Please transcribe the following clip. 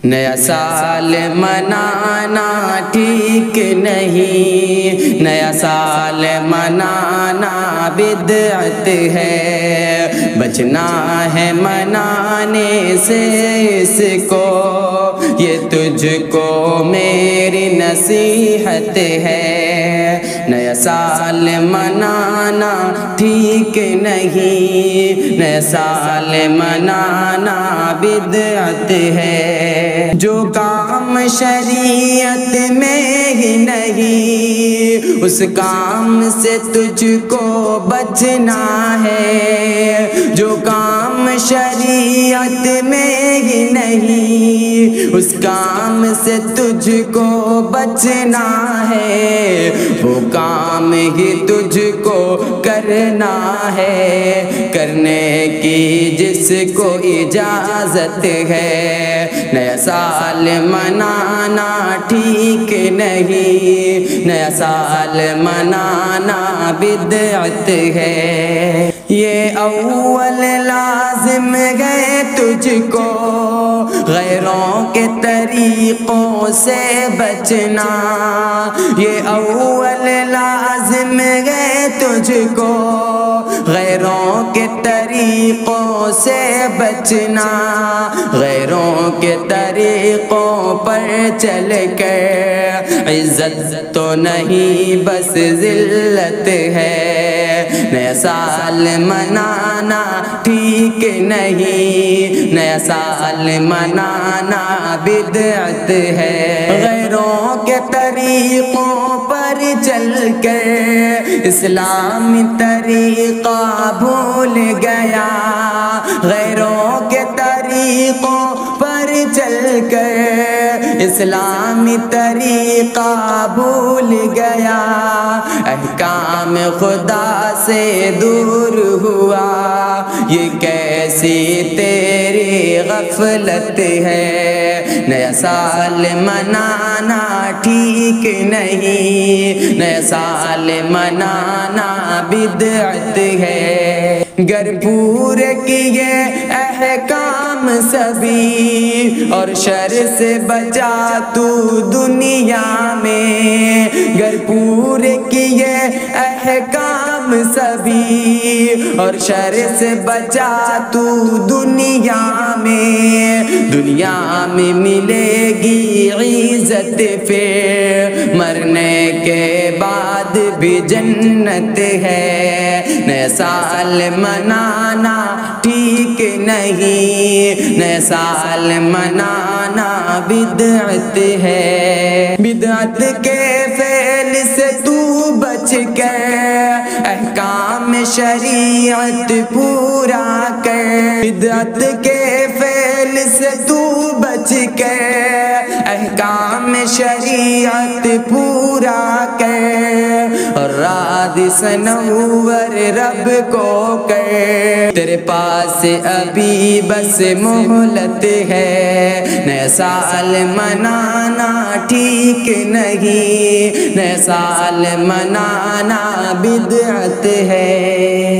نیا سال منانا ٹھیک نہیں، نیا سال منانا بدعت ہے، بچنا ہے منانے سے اس کو، یہ تجھ کو میری نصیحت ہے۔ نیا سال منانا ٹھیک نہیں، نیا سال منانا بدعت ہے۔ جو کام شریعت میں ہی نہیں، اس کام سے تجھ کو بچنا ہے۔ جو کام شریعت میں ہی نہیں، اس کام سے تجھ کو بچنا ہے، وہ کام ہی تجھ کو کرنا ہے، کرنے کی جس کو اجازت ہے۔ نیا سال منانا ٹھیک نہیں، نیا سال منانا بدعت ہے۔ یہ اول لازم ہے تجھ کو غیروں کے طریقوں سے بچنا، یہ اول لازم ہے تجھ کو غیروں کے طریقوں سے بچنا، غیروں کے طریقوں پر چل کر عزت تو نہیں بس ذلت ہے۔ نیا سال منانا ٹھیک نہیں، نیا سال منانا بدعت ہے۔ غیروں کے طریقوں پر چل کر اسلامی طریقہ بھول گیا، غیروں کے طریقوں پر چل کر اسلامی طریقہ بھول گیا، احکام خدا سے دور ہوا، یہ کیسی تیری غفلت ہے۔ نیا سال منانا ٹھیک نہیں، نیا سال منانا بدعت ہے۔ گر پورے کیے احکام سبھی اور شر سے بچا تو دنیا میں، گر پورے کیے احکام سبھی اور شر سے بچا تو دنیا میں، دنیا میں ملے گی عزت پھر مرنے کے بعد بھی جنت ہے۔ نیا سال منانا ٹھیک نہیں، نیا سال منانا بدعت ہے۔ بدعت کے فعل سے تو بچ کر احکام شریعت پورا کر، بدعت کے فعل سے تو بچ کر احکام شریعت پورا کر، اور راد سنور رب کو کر، تیرے پاس ابھی بس مہلت ہے۔ نیا سال منانا ٹھیک نہیں، نیا سال منانا بدعت ہے۔